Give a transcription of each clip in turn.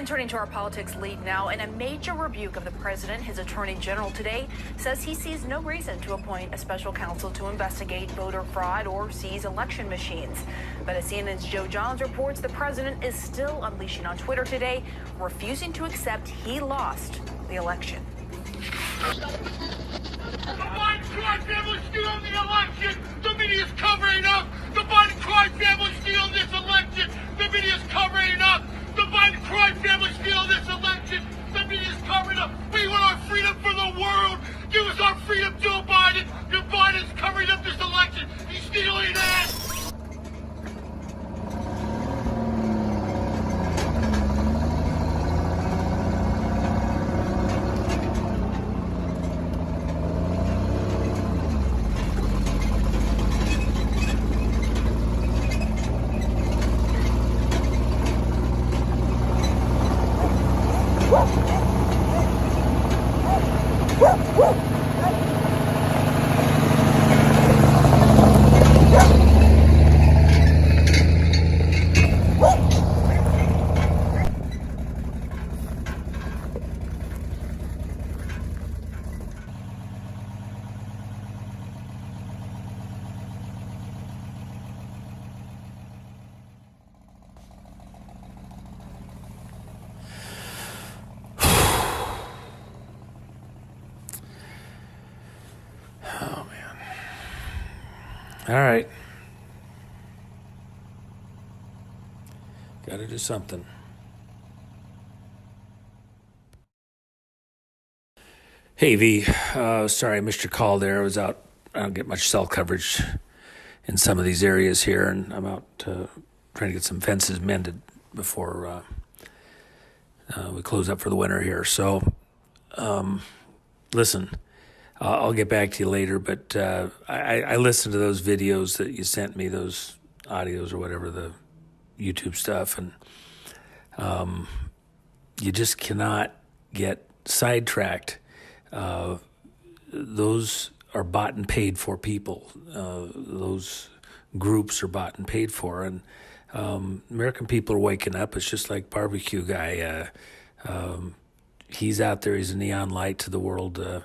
And turning to our politics lead now, in a major rebuke of the president, his attorney general today says he sees no reason to appoint a special counsel to investigate voter fraud or seize election machines. But as CNN's Joe Johns reports, the president is still unleashing on Twitter today, refusing to accept he lost the election. The Biden crime family stealing the election. The media is covering up. The Biden crime family stealing this election. The media is covering up. The Biden crime family stealing this election. The media is covering up. We want our freedom for the world. Give us our freedom, Joe Biden. Joe Biden's covering up this election. He's stealing it. All right. Got to do something. Hey, V. Sorry I missed your call there. I was out. I don't get much cell coverage in some of these areas here, and I'm out trying to get some fences mended before we close up for the winter here. So, listen. I'll get back to you later, but I listened to those videos that you sent me, those audios or whatever, the YouTube stuff, and you just cannot get sidetracked. Those are bought and paid for people. Those groups are bought and paid for, and American people are waking up. It's just like Barbecue Guy. He's out there. He's a neon light to the world.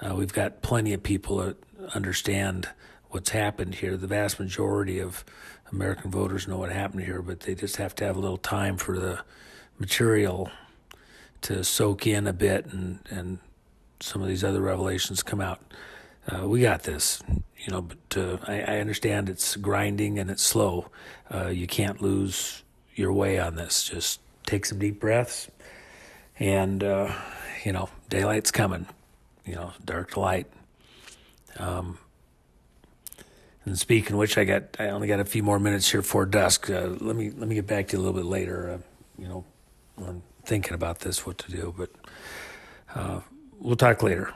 We've got plenty of people that understand what's happened here. The vast majority of American voters know what happened here, but they just have to have a little time for the material to soak in a bit and some of these other revelations come out. We got this, but I understand it's grinding and it's slow. You can't lose your way on this. Just take some deep breaths and, daylight's coming. Dark to light. And speaking of which, I only got a few more minutes here before dusk. Let me get back to you a little bit later. I'm thinking about this, what to do, but we'll talk later.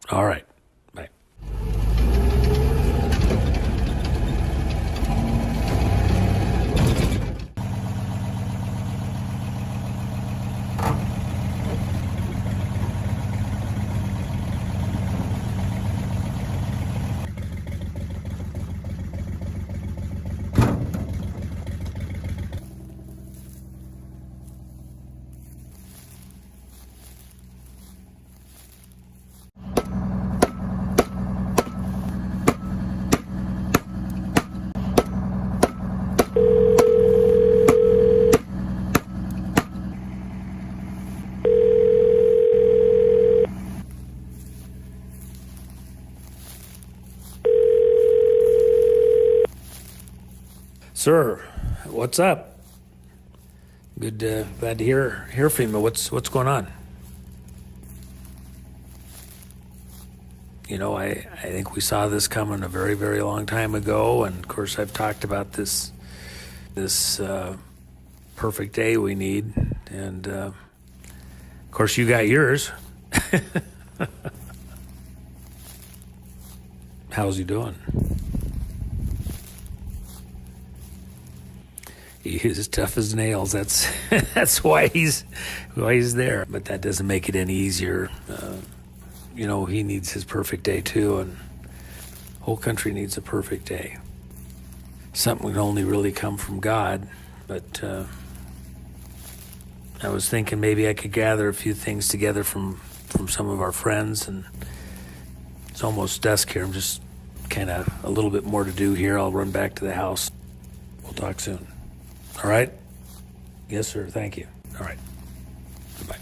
All right. Bye. Sir, what's up? Good, glad to hear from you. What's going on? I think we saw this coming a very, very long time ago, and of course I've talked about this perfect day we need, and of course you got yours. How's he doing? He's as tough as nails. That's why he's there. But that doesn't make it any easier. He needs his perfect day too, and the whole country needs a perfect day. Something can only really come from God, but I was thinking maybe I could gather a few things together from some of our friends, and it's almost dusk here. I'm just kind of a little bit more to do here. I'll run back to the house. We'll talk soon. All right? Yes, sir. Thank you. All right. Goodbye.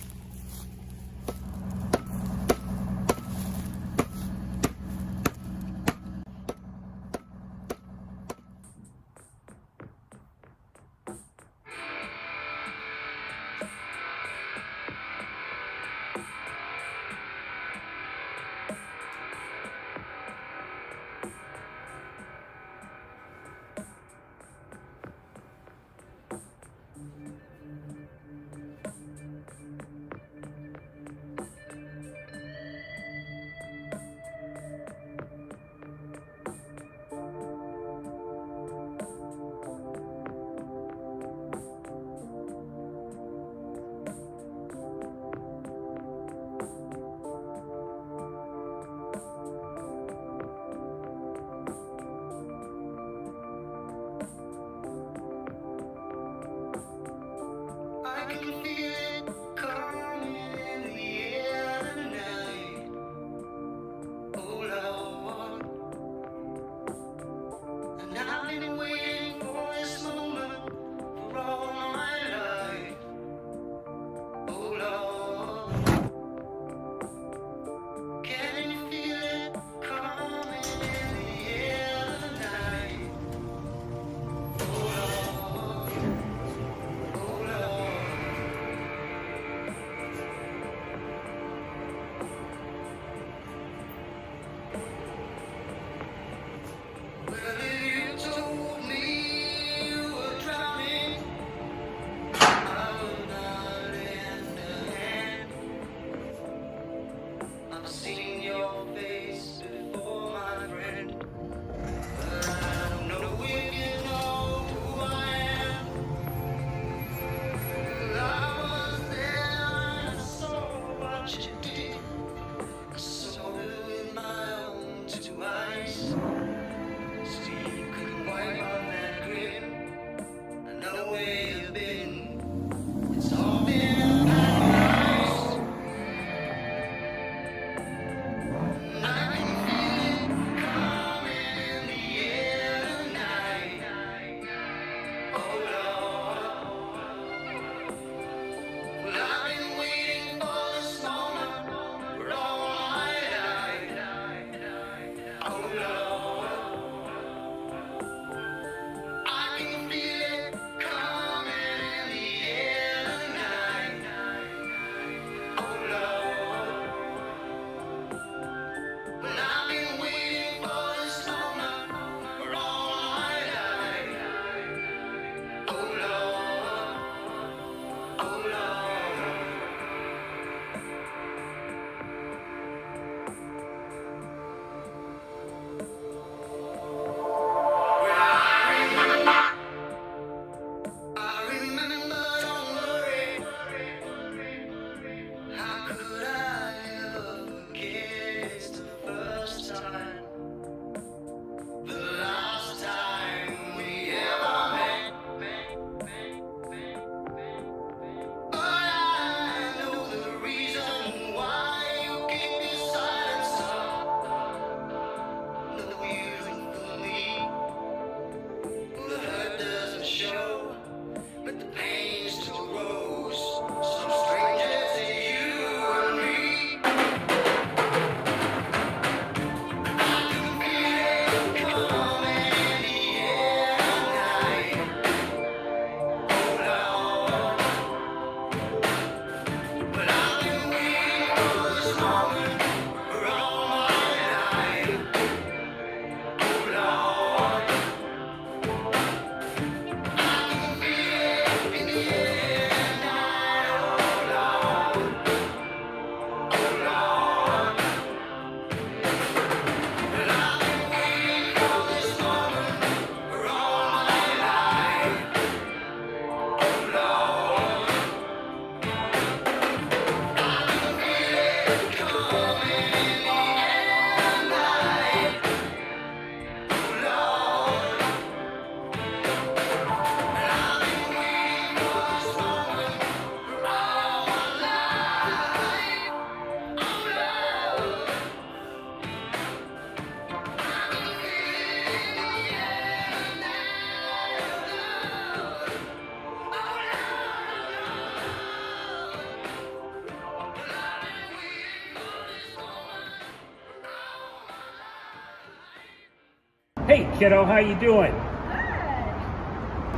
Hey, kiddo, how you doing? Good.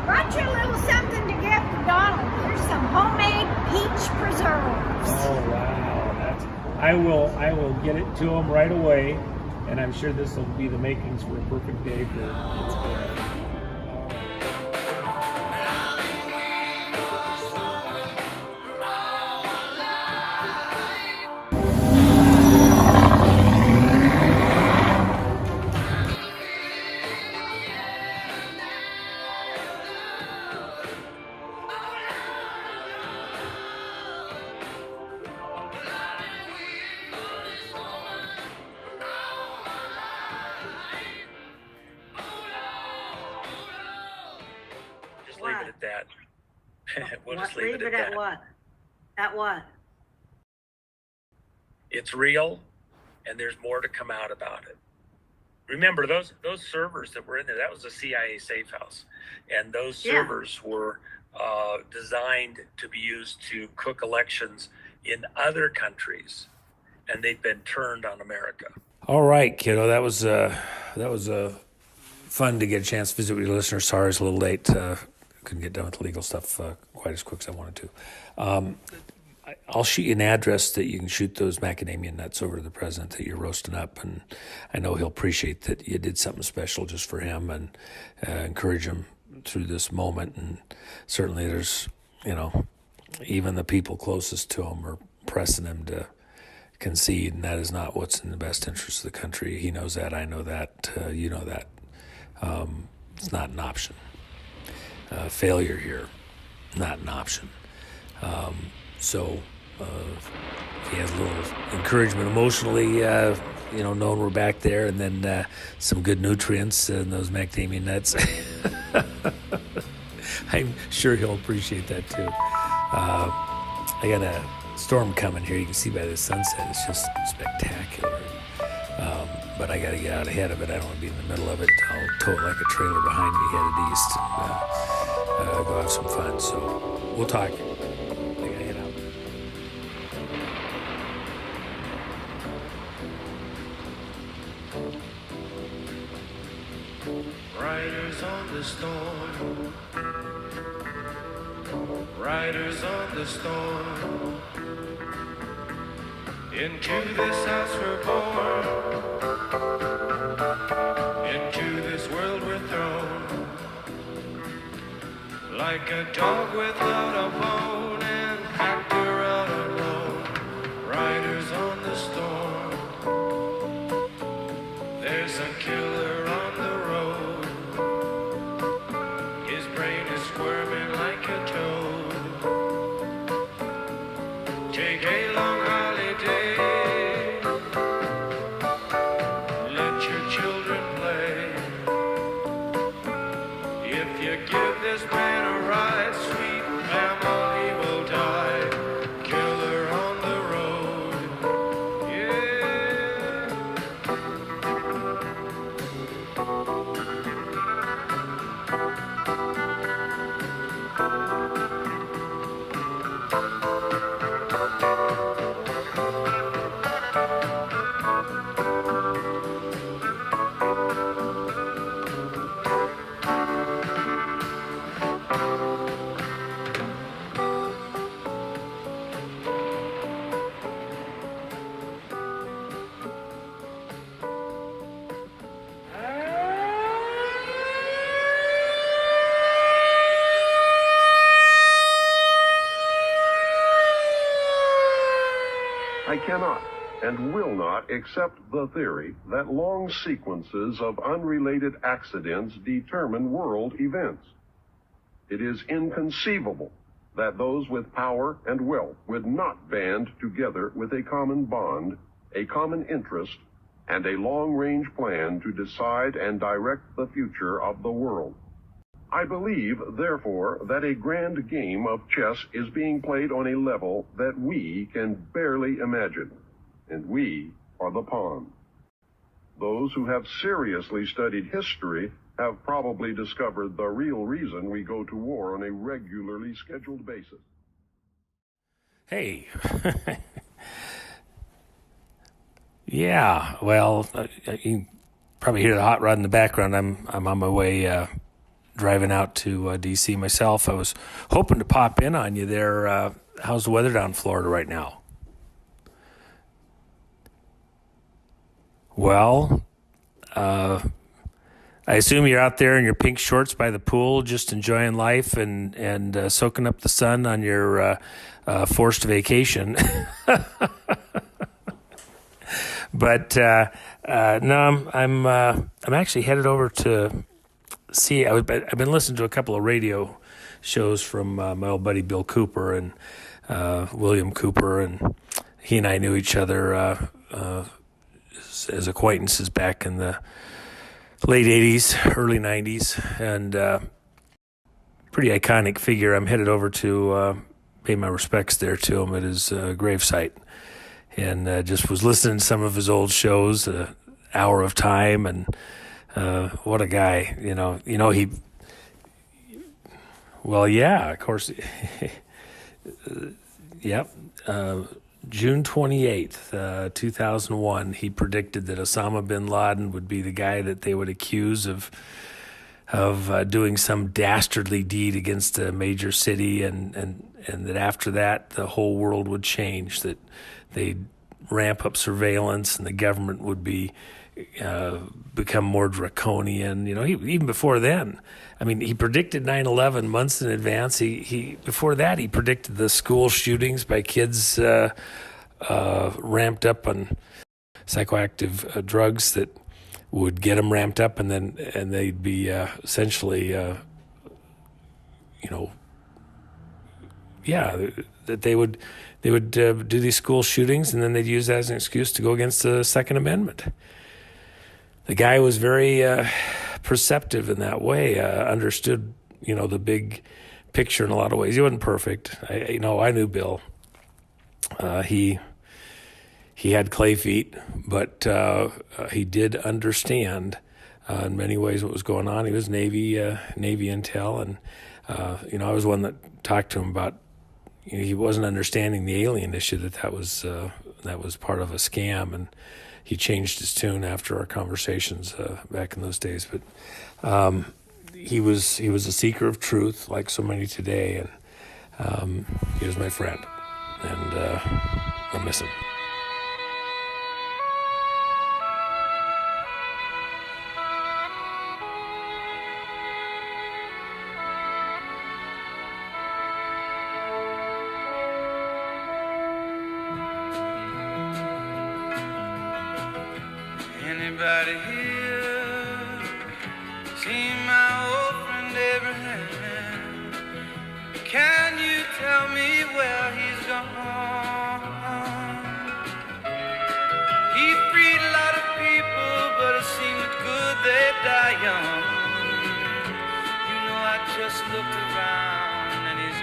Brought you a little something to give to Donald. Here's some homemade peach preserves. Oh wow, I will get it to him right away, and I'm sure this will be the makings for a perfect day for it's good. Leave it at that. We'll just leave it at that. What? At what? It's real, and there's more to come out about it. Remember, those servers that were in there, that was a CIA safe house. And those servers were designed to be used to cook elections in other countries, and they've been turned on America. All right, kiddo, that was fun to get a chance to visit with your listeners. Sorry it's a little late. Couldn't get done with the legal stuff quite as quick as I wanted to. I'll shoot you an address that you can shoot those macadamia nuts over to the president that you're roasting up, and I know he'll appreciate that you did something special just for him, and encourage him through this moment. And certainly there's, even the people closest to him are pressing him to concede, and that is not what's in the best interest of the country. He knows that. I know that. You know that. It's not an option. Failure here, not an option. So if he has a little encouragement emotionally, knowing we're back there, and then some good nutrients in those macadamia nuts, I'm sure he'll appreciate that too. I got a storm coming here. You can see by the sunset, it's just spectacular. But I got to get out ahead of it. I don't want to be in the middle of it. I'll tow it like a trailer behind me headed east and go have some fun. So we'll talk. I got to head out. Riders on the storm. Riders on the storm. Into this house we're born. Into this world we're thrown. Like a dog without a bone, and actor out alone. Riders on the storm. There's a killer on the road. His brain is squirming like a toad. Take a long holiday. Let your children play. If you give this man a ride, sweet family will die. Killer on the road. Yeah. I cannot and will not accept the theory that long sequences of unrelated accidents determine world events. It is inconceivable that those with power and wealth would not band together with a common bond, a common interest, and a long-range plan to decide and direct the future of the world. I believe, therefore, that a grand game of chess is being played on a level that we can barely imagine, and we are the pawn. Those who have seriously studied history have probably discovered the real reason we go to war on a regularly scheduled basis. Hey. Yeah, well, you probably hear the hot rod in the background. I'm on my way driving out to D.C. myself. I was hoping to pop in on you there. How's the weather down in Florida right now? Well, I assume you're out there in your pink shorts by the pool, just enjoying life and soaking up the sun on your forced vacation. But no, I'm actually headed over to see. I've been listening to a couple of radio shows from my old buddy Bill Cooper and William Cooper, and he and I knew each other as acquaintances back in the late 80s, early 90s, and pretty iconic figure. I'm headed over to pay my respects there to him at his gravesite, and just was listening to some of his old shows, Hour of Time, and what a guy. He, well, yeah, of course, yep. June 28th, 2001, he predicted that Osama bin Laden would be the guy that they would accuse of doing some dastardly deed against a major city, and that after that the whole world would change, that they'd ramp up surveillance and the government would become more draconian. Even before then, I mean, he predicted 9/11 months in advance. Before that, he predicted the school shootings by kids ramped up on psychoactive drugs that would get them ramped up, and they'd be essentially, that they would do these school shootings, and then they'd use that as an excuse to go against the Second Amendment. The guy was very perceptive in that way, understood, the big picture in a lot of ways. He wasn't perfect. I knew Bill. He had clay feet, but he did understand in many ways what was going on. He was Navy intel, and I was one that talked to him about. He wasn't understanding the alien issue, that was part of a scam, and he changed his tune after our conversations back in those days. But he was a seeker of truth, like so many today, and he was my friend, and I miss him. Anybody here seen my old friend Abraham? Can you tell me where he's gone? He freed a lot of people, but it seemed good they die young. I just looked around and he's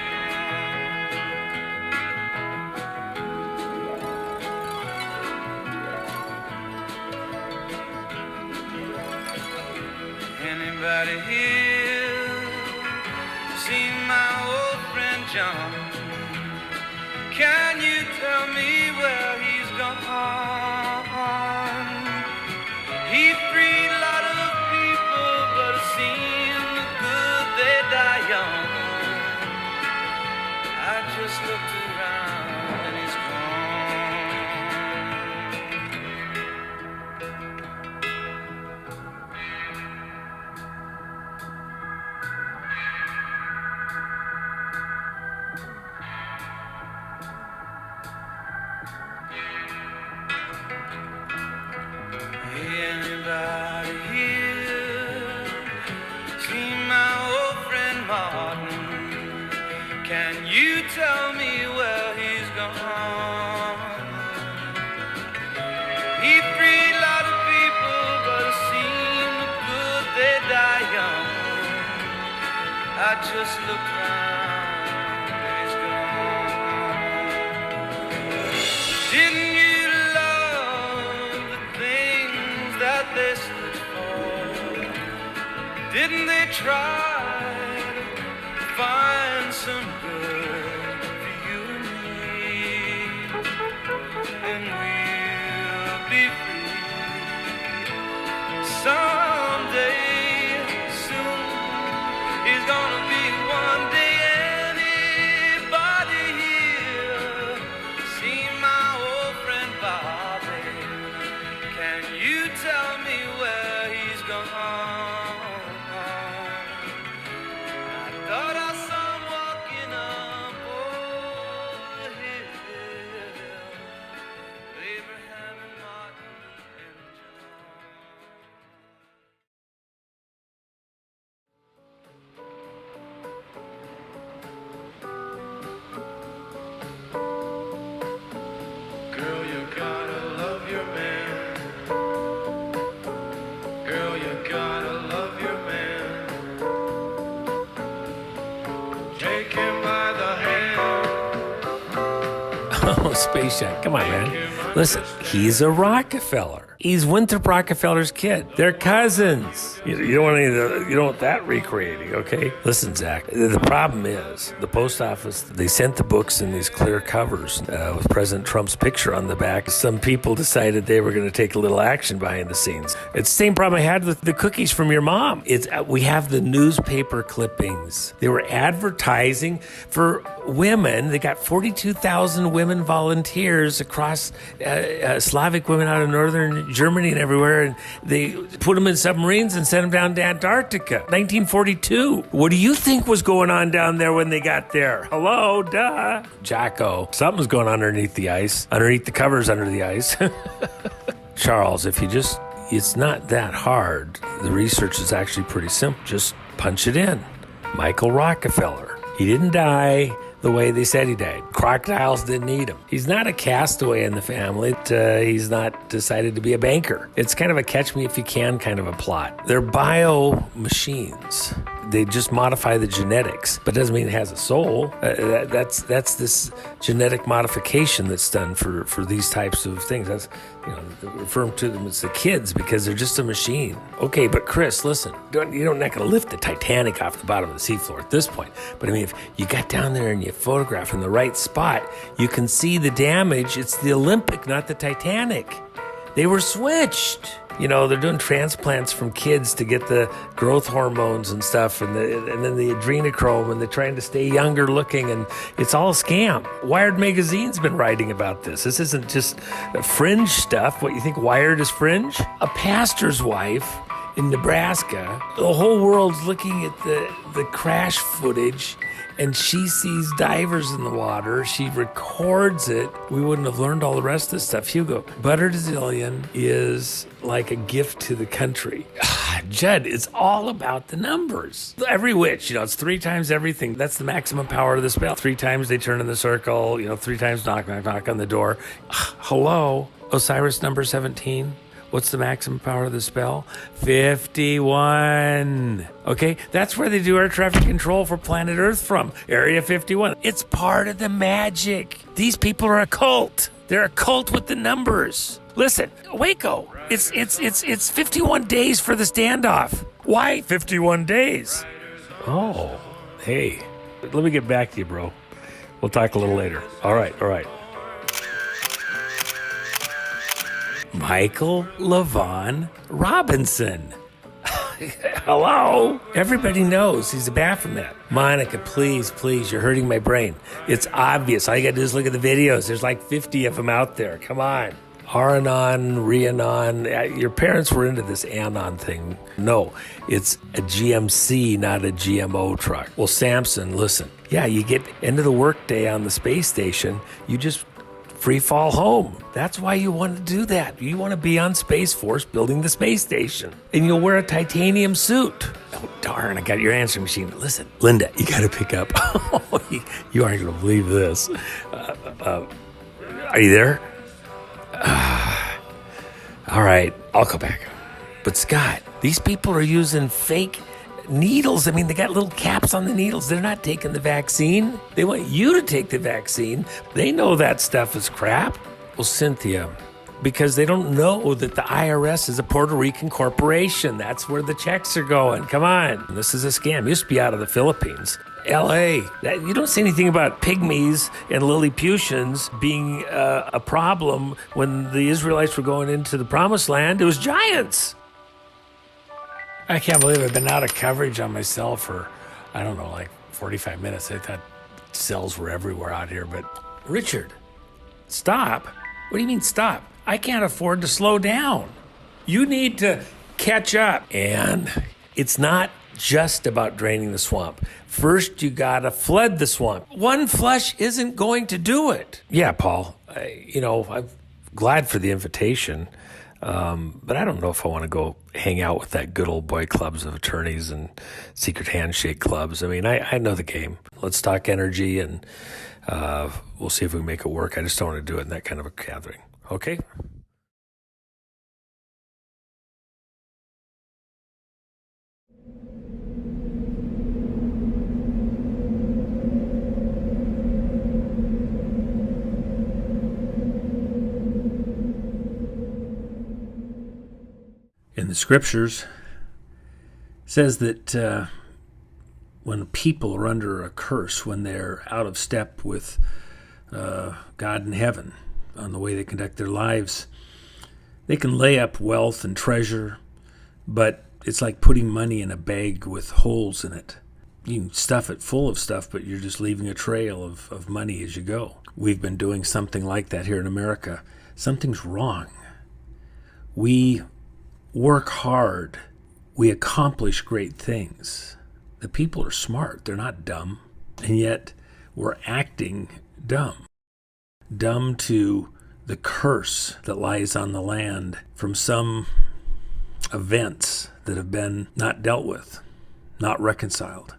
Anybody here seen my old friend John? Can you tell me where he's gone? He freed a lot of people, but it seemed good they die young. I just looked around and he's Anybody here seen my old friend Martin? Can you tell me where he's gone? He freed a lot of people, but it seemed good they die young. I just looked around and he's gone. Didn't you they stood for? Didn't they try to find some good for you and me? And we'll be free someday soon he's gonna be one day. Anybody here see my old friend Bobby? Can you tell me where he's gone? I thought I saw him walking up over the hill. Abraham and Martin and John. Girl, you gotta love your man. Girl, you gotta love your man. Take him by the hand. Oh, Space Shack. Come on, man. Listen, he's a Rockefeller. He's Winthrop Rockefeller's kid. They're cousins. You don't want you don't want that recreating, okay? Listen, Zach, the problem is the post office, they sent the books in these clear covers with President Trump's picture on the back. Some people decided they were going to take a little action behind the scenes. It's the same problem I had with the cookies from your mom. We have the newspaper clippings. They were advertising for women. They got 42,000 women volunteers across Slavic women out of northern Germany and everywhere, and they put them in submarines and sent them down to Antarctica. 1942. What do you think was going on down there when they got there? Hello, duh. Jacko. Something's going on underneath the ice, underneath the covers under the ice. Charles, it's not that hard. The research is actually pretty simple. Just punch it in. Michael Rockefeller. He didn't die the way they said he died. Crocodiles didn't eat him. He's not a castaway in the family. He's not decided to be a banker. It's kind of a catch me if you can kind of a plot. They're bio machines. They just modify the genetics, but it doesn't mean it has a soul. That's this genetic modification that's done for these types of things. That's, referring to them as the kids because they're just a machine. Okay, but Chris, listen, you're not going to lift the Titanic off the bottom of the seafloor at this point. But I mean, if you got down there and you photograph in the right spot, you can see the damage. It's the Olympic, not the Titanic. They were switched. They're doing transplants from kids to get the growth hormones and stuff, and then the adrenochrome, and they're trying to stay younger looking, and it's all a scam. Wired magazine's been writing about this. This isn't just fringe stuff. What, you think Wired is fringe? A pastor's wife in Nebraska, the whole world's looking at the crash footage, and she sees divers in the water. She records it. We wouldn't have learned all the rest of this stuff. Hugo, buttered zillion is like a gift to the country. Judd, it's all about the numbers. Every witch, it's 3 times everything. That's the maximum power of the spell. 3 times they turn in the circle, 3 times knock, knock, knock on the door. Hello, Osiris number 17. What's the maximum power of the spell? 51. Okay, that's where they do air traffic control for planet Earth from. Area 51. It's part of the magic. These people are a cult. They're a cult with the numbers. Listen, Waco. It's 51 days for the standoff. Why 51 days? Oh, hey. Let me get back to you, bro. We'll talk a little later. All right. Michael LaVaughn Robinson. Hello? Everybody knows he's a Baphomet. Monica, please, you're hurting my brain. It's obvious. All you gotta do is look at the videos. There's like 50 of them out there. Come on. Aranon, Rhiannon. Your parents were into this Anon thing. No, it's a GMC, not a GMO truck. Well, Samson, listen. Yeah, you get into the workday on the space station, you just free fall home. That's why you want to do that. You want to be on Space Force building the space station. And you'll wear a titanium suit. Oh, darn, I got your answering machine. Listen, Linda, you got to pick up. You aren't going to believe this. Are you there? All right, I'll go back. But Scott, these people are using fake needles. I mean, they got little caps on the needles. They're not taking the vaccine. They want you to take the vaccine. They know that stuff is crap. Well, Cynthia, because they don't know that the IRS is a Puerto Rican corporation. That's where the checks are going. Come on. This is a scam. It used to be out of the Philippines. L.A. You don't see anything about pygmies and Lilliputians being a problem when the Israelites were going into the Promised Land. It was giants. I can't believe I've been out of coverage on my cell for, I don't know, like 45 minutes. I thought cells were everywhere out here, but Richard, stop. What do you mean stop? I can't afford to slow down. You need to catch up. And it's not just about draining the swamp. First, you gotta flood the swamp. One flush isn't going to do it. Yeah, Paul, I'm glad for the invitation. But I don't know if I want to go hang out with that good old boy clubs of attorneys and secret handshake clubs. I mean, I know the game. Let's talk energy and we'll see if we can make it work. I just don't want to do it in that kind of a gathering. Okay? In the scriptures, says that when people are under a curse, when they're out of step with God in heaven on the way they conduct their lives, they can lay up wealth and treasure, but it's like putting money in a bag with holes in it. You can stuff it full of stuff, but you're just leaving a trail of money as you go. We've been doing something like that here in America. Something's wrong. We work hard. We accomplish great things. The people are smart. They're not dumb. And yet we're acting dumb. Dumb to the curse that lies on the land from some events that have been not dealt with, not reconciled.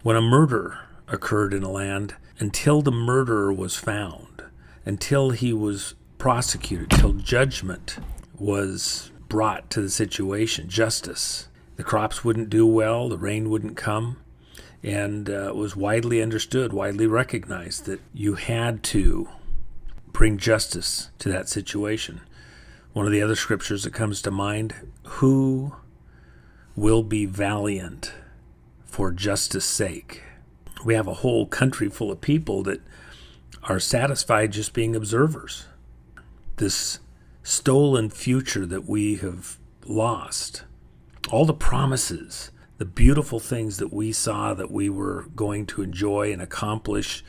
When a murder occurred in a land, until the murderer was found, until he was prosecuted, till judgment was brought to the situation, justice, the crops wouldn't do well, the rain wouldn't come, and it was widely understood, widely recognized that you had to bring justice to that situation. One of the other scriptures that comes to mind, who will be valiant for justice' sake? We have a whole country full of people that are satisfied just being observers. This stolen future that we have lost, all the promises, the beautiful things that we saw that we were going to enjoy and accomplish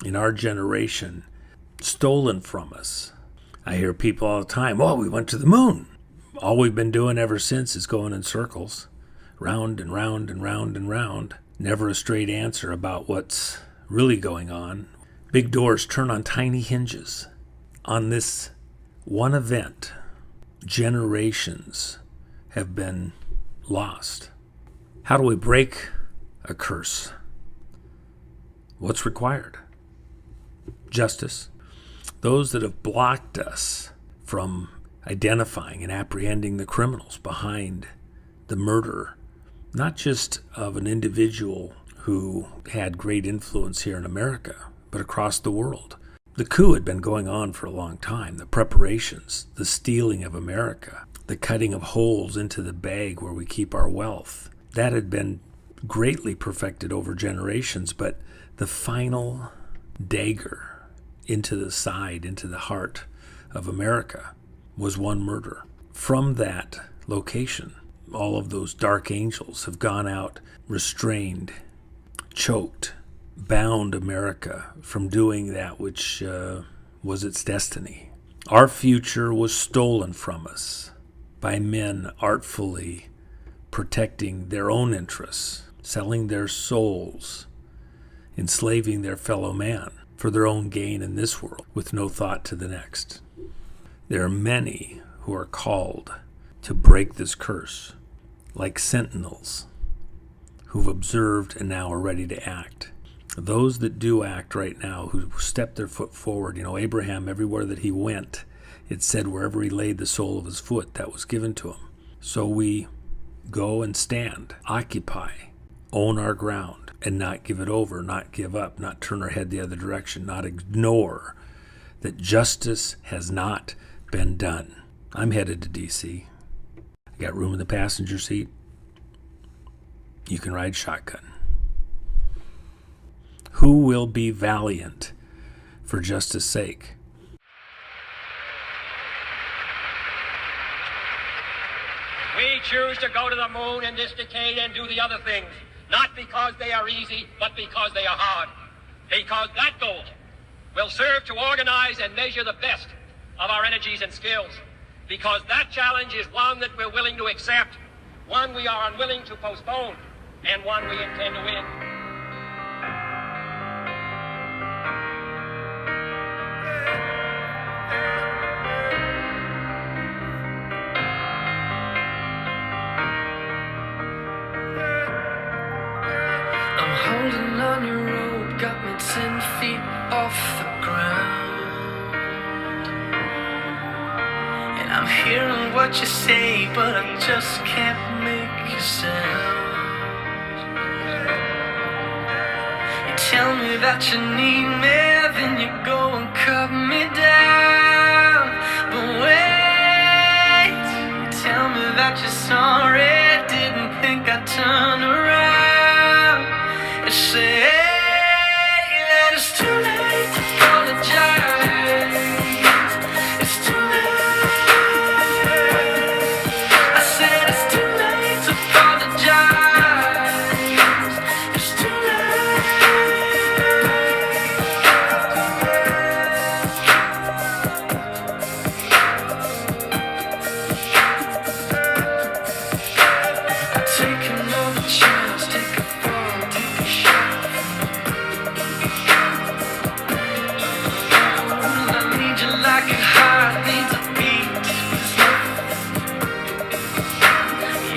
in our generation, stolen from us. I hear people all the time, oh, we went to the moon. All we've been doing ever since is going in circles, round and round and round and round. Never a straight answer about what's really going on. Big doors turn on tiny hinges. On this one event, generations have been lost. How do we break a curse? What's required? Justice. Those that have blocked us from identifying and apprehending the criminals behind the murder, not just of an individual who had great influence here in America, but across the world. The coup had been going on for a long time. The preparations, the stealing of America, the cutting of holes into the bag where we keep our wealth, that had been greatly perfected over generations, but the final dagger into the side, into the heart of America was one murder. From that location, all of those dark angels have gone out, restrained, choked, bound America from doing that which was its destiny. Our future was stolen from us by men artfully protecting their own interests, selling their souls, enslaving their fellow man for their own gain in this world with no thought to the next. There are many who are called to break this curse, like sentinels who've observed and now are ready to act. Those that do act right now, who step their foot forward, Abraham, everywhere that he went, it said wherever he laid the sole of his foot, that was given to him. So we go and stand, occupy, own our ground, and not give it over, not give up, not turn our head the other direction, not ignore that justice has not been done. I'm headed to D.C. I got room in the passenger seat. You can ride shotgun. Who will be valiant for justice' sake? We We choose to go to the moon in this decade and do the other things, not because they are easy, but because they are hard. Because that goal will serve to organize and measure the best of our energies and skills. Because that challenge is one that we're willing to accept, one we are unwilling to postpone, and one we intend to win. I'm holding on your rope, got me 10 feet off the ground. And I'm hearing what you say, but I just can't make a sound. You tell me that you need me, then you go and cut me down. But wait, you tell me that you're sorry, didn't think I'd turn around and say that it's too late to apologize. It's too late. I said it's too late to apologize. It's too late. I take another chance, take a fall, take a shot. I need you like a heart needs a beat.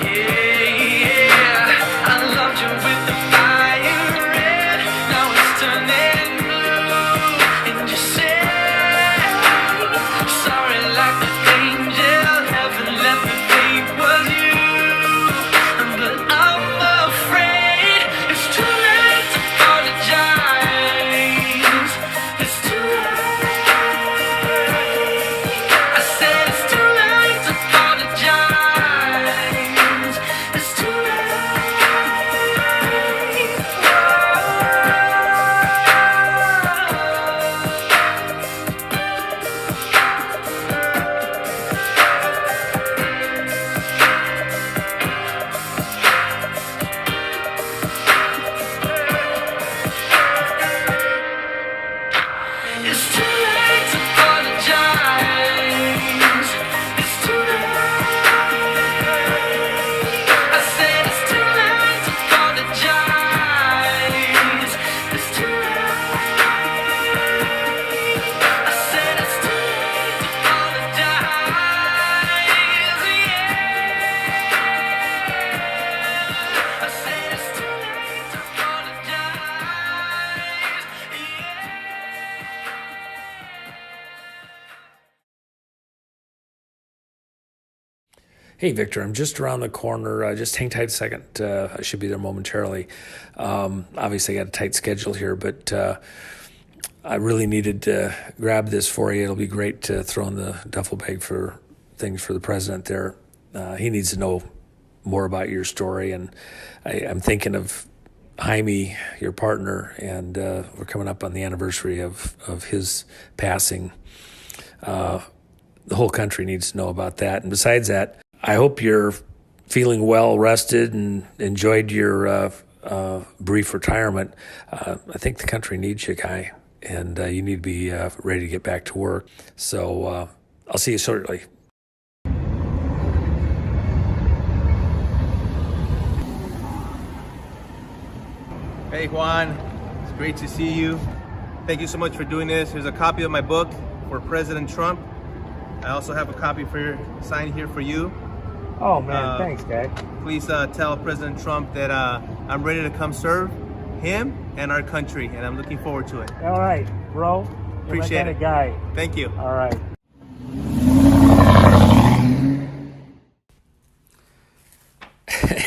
Yeah, I loved you with the fire red. Now it's turning blue. And you say sorry like the angel. Heaven let me think was you. But I'm afraid it's too late to apologize. It's too late. I said it's too late to apologize. It's too It's too late to apologize. It's too late. I said it's too late to apologize. It's too late. I said it's too late to apologize. Yeah. I said it's too late to apologize. Yeah. Hey, Victor, I'm just around the corner. Just hang tight a second. I should be there momentarily. Obviously, I got a tight schedule here, but I really needed to grab this for you. It'll be great to throw in the duffel bag for things for the president there. He needs to know more about your story, and I'm thinking of Jaime, your partner, and we're coming up on the anniversary of his passing. The whole country needs to know about that. And besides that, I hope you're feeling well rested and enjoyed your brief retirement. I think the country needs you, Guy, and you need to be ready to get back to work. So I'll see you shortly. Hey Juan, it's great to see you. Thank you so much for doing this. Here's a copy of my book for President Trump. I also have a copy signed here for you. Oh man, thanks, guy. Please tell President Trump that I'm ready to come serve him and our country, and I'm looking forward to it. All right, bro. You're Appreciate my kind it. of guy. Thank you. All right.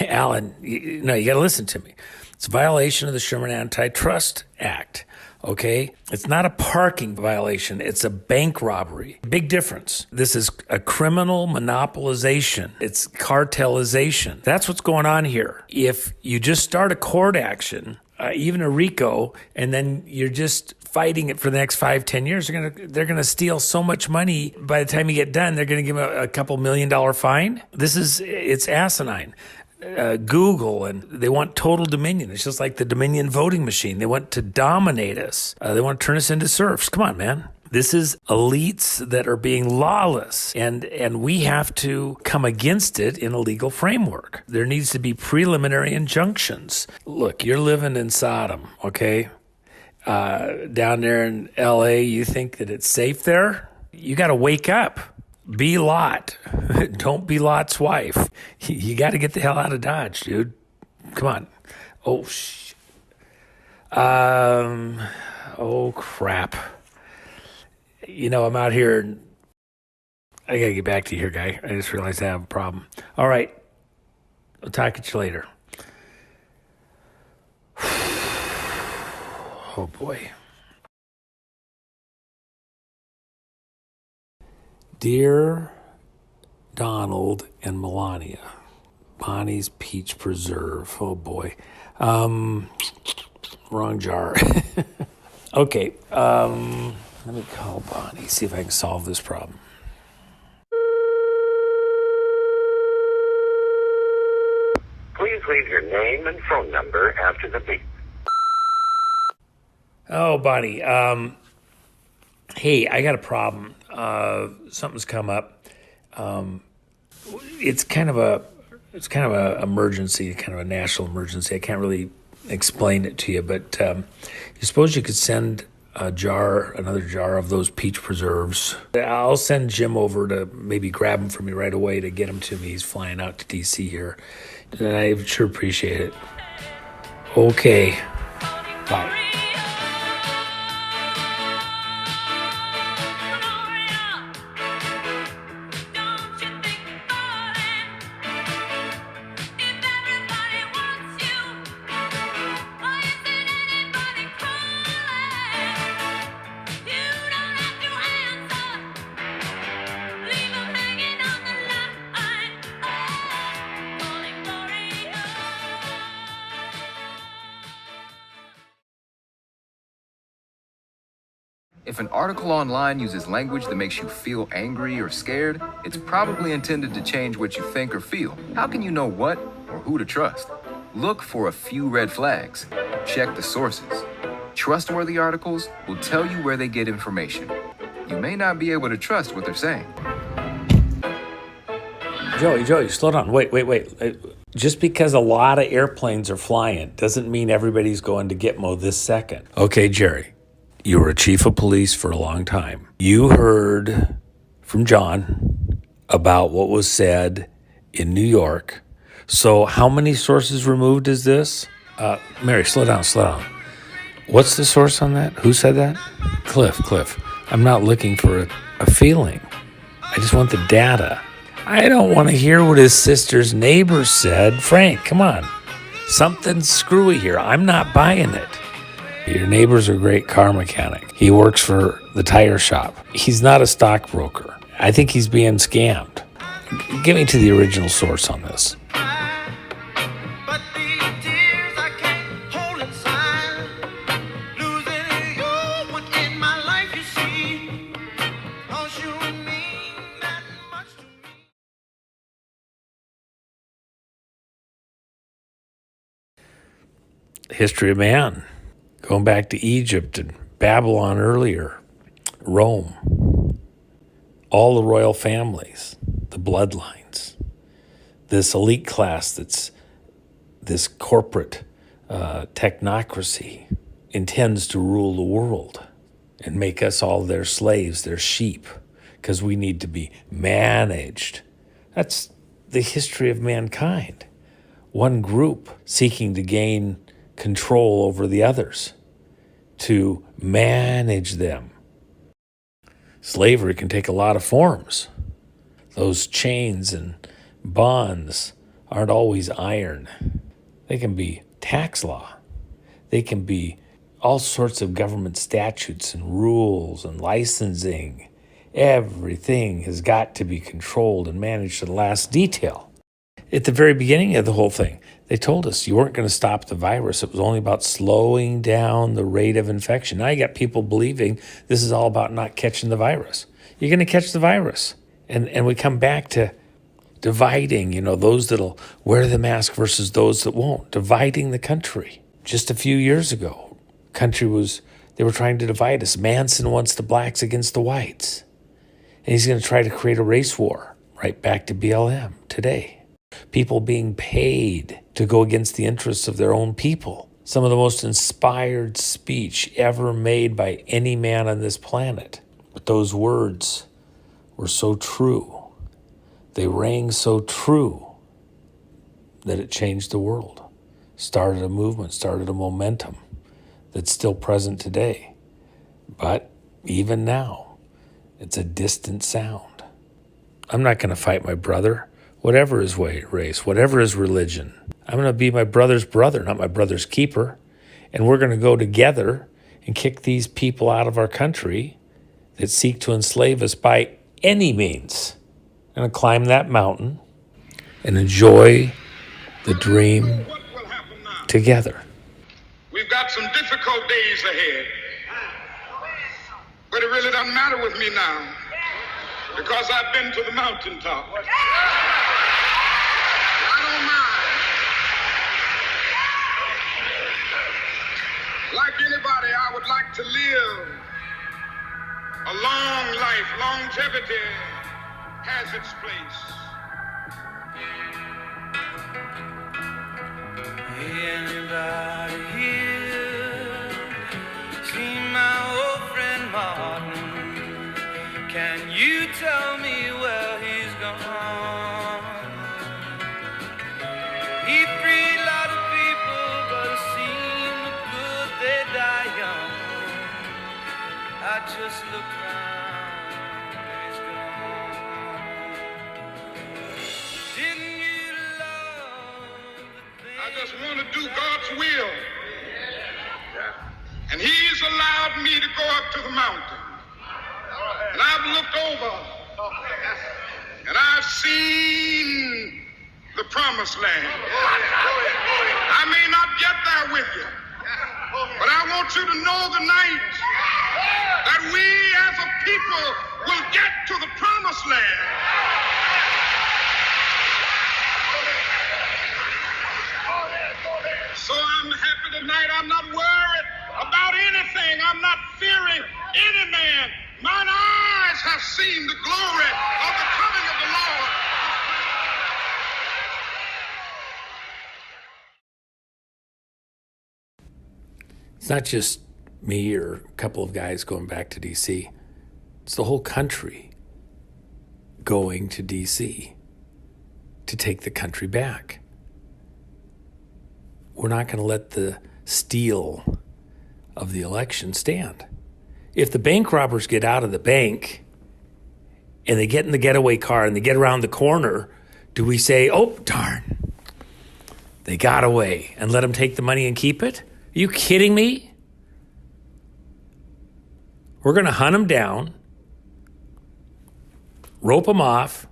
Alan, you got to listen to me. It's a violation of the Sherman Antitrust Act, okay? It's not a parking violation. It's a bank robbery. Big difference. This is a criminal monopolization. It's cartelization. That's what's going on here. If you just start a court action even a RICO, and then you're just fighting it for the next 5-10 years. They're gonna steal so much money. By the time you get done, they're gonna give them a couple $1 million fine. It's asinine. Google, and they want total dominion. It's just like the Dominion voting machine. They want to dominate us. They want to turn us into serfs. Come on, man. This is elites that are being lawless, and we have to come against it in a legal framework. There needs to be preliminary injunctions. Look, you're living in Sodom, okay? Down there in L.A., you think that it's safe there? You got to wake up. Be Lot. Don't be Lot's wife. You got to get the hell out of Dodge, dude. Come on. Oh, crap. You know, I'm out here, and I got to get back to you here, guy. I just realized I have a problem. All right. I'll talk at you later. Oh, boy. Dear Donald and Melania, Bonnie's Peach Preserve. Oh, boy. Wrong jar. Okay. Let me call Bonnie, see if I can solve this problem. Please leave your name and phone number after the beep. Oh, Bonnie. Hey, I got a problem. Something's come up. It's kind of a emergency, kind of a national emergency. I can't really explain it to you, but you suppose you could send another jar of those peach preserves. I'll send Jim over to maybe grab them for me right away to get them to me. He's flying out to D.C. here, and I sure appreciate it. Okay, bye. If an article online uses language that makes you feel angry or scared, it's probably intended to change what you think or feel. How can you know what or who to trust? Look for a few red flags. Check the sources. Trustworthy articles will tell you where they get information. You may not be able to trust what they're saying. Joey, slow down. Wait. Just because a lot of airplanes are flying doesn't mean everybody's going to Gitmo this second. Okay, Jerry. You were a chief of police for a long time. You heard from John about what was said in New York. So how many sources removed is this? Mary, slow down. What's the source on that? Who said that? Cliff. I'm not looking for a feeling. I just want the data. I don't want to hear what his sister's neighbor said. Frank, come on. Something's screwy here. I'm not buying it. Your neighbor's a great car mechanic. He works for the tire shop. He's not a stockbroker. I think he's being scammed. Get me to the original source on this. History of man. Going back to Egypt and Babylon earlier, Rome, all the royal families, the bloodlines, this elite class that's this corporate technocracy intends to rule the world and make us all their slaves, their sheep, because we need to be managed. That's the history of mankind. One group seeking to gain control over the others, to manage them. Slavery can take a lot of forms. Those chains and bonds aren't always iron. They can be tax law. They can be all sorts of government statutes and rules and licensing. Everything has got to be controlled and managed to the last detail. At the very beginning of the whole thing, they told us you weren't going to stop the virus. It was only about slowing down the rate of infection. Now you got people believing this is all about not catching the virus. You're going to catch the virus. And we come back to dividing, those that'll wear the mask versus those that won't, dividing the country. Just a few years ago, they were trying to divide us. Manson wants the blacks against the whites. And he's going to try to create a race war, right back to BLM today. People being paid to go against the interests of their own people. Some of the most inspired speech ever made by any man on this planet. But those words were so true. They rang so true that it changed the world. Started a movement, started a momentum that's still present today. But even now, it's a distant sound. I'm not going to fight my brother, whatever his race, whatever his religion. I'm going to be my brother's brother, not my brother's keeper. And we're going to go together and kick these people out of our country that seek to enslave us by any means. I'm going to climb that mountain and enjoy the dream together. We've got some difficult days ahead. But it really doesn't matter with me now, because I've been to the mountaintop. I don't mind. Like anybody, I would like to live a long life. Longevity has its place. Anybody here seen my old friend Martin? Can you tell me where he's gone? He freed a lot of people, but it seemed good they die young. I just looked around and he's gone. Didn't you love the thing? I just want to do God's will. And He's allowed me to go up to the mountain. And I've looked over and I've seen the promised land. I may not get there with you, but I want you to know tonight that we as a people will get to the promised land. So I'm happy tonight. I'm not worried about anything. I'm not fearing any man. Mine eyes have seen the glory of the coming of the Lord. It's not just me or a couple of guys going back to D.C. It's the whole country going to D.C. to take the country back. We're not going to let the steal of the election stand. If the bank robbers get out of the bank and they get in the getaway car and they get around the corner, do we say, oh, darn, they got away, and let them take the money and keep it? Are you kidding me? We're going to hunt them down, rope them off.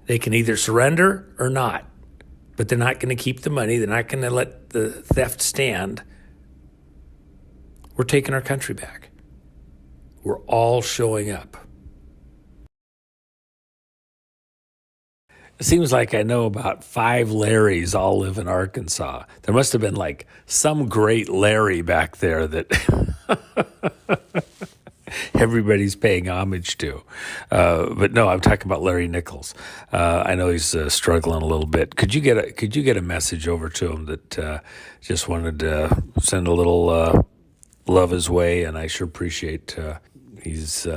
They can either surrender or not, but they're not going to keep the money. They're not going to let the theft stand. We're taking our country back. We're all showing up. It seems like I know about 5 Larrys all live in Arkansas. There must have been like some great Larry back there that everybody's paying homage to. But no, I'm talking about Larry Nichols. I know he's struggling a little bit. Could you get a message over to him that just wanted to send a little love his way? And I sure appreciate he's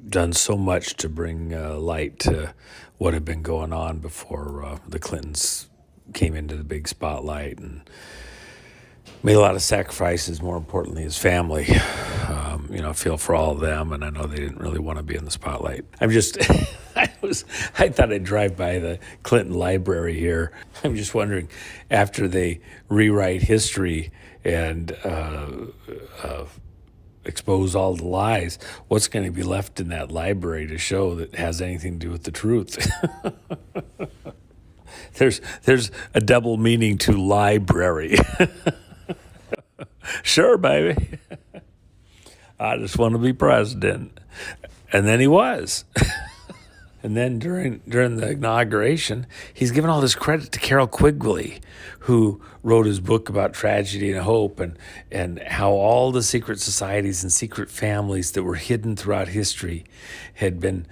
done so much to bring light to what had been going on before the Clintons came into the big spotlight, and made a lot of sacrifices, more importantly, his family. I feel for all of them, and I know they didn't really want to be in the spotlight. I thought I'd drive by the Clinton library here. I'm just wondering, after they rewrite history and expose all the lies, what's going to be left in that library to show that has anything to do with the truth? There's a double meaning to library. Sure, baby. I just want to be president. And then he was. And then during the inauguration, he's given all this credit to Carol Quigley, who wrote his book about tragedy and hope, and how all the secret societies and secret families that were hidden throughout history had been,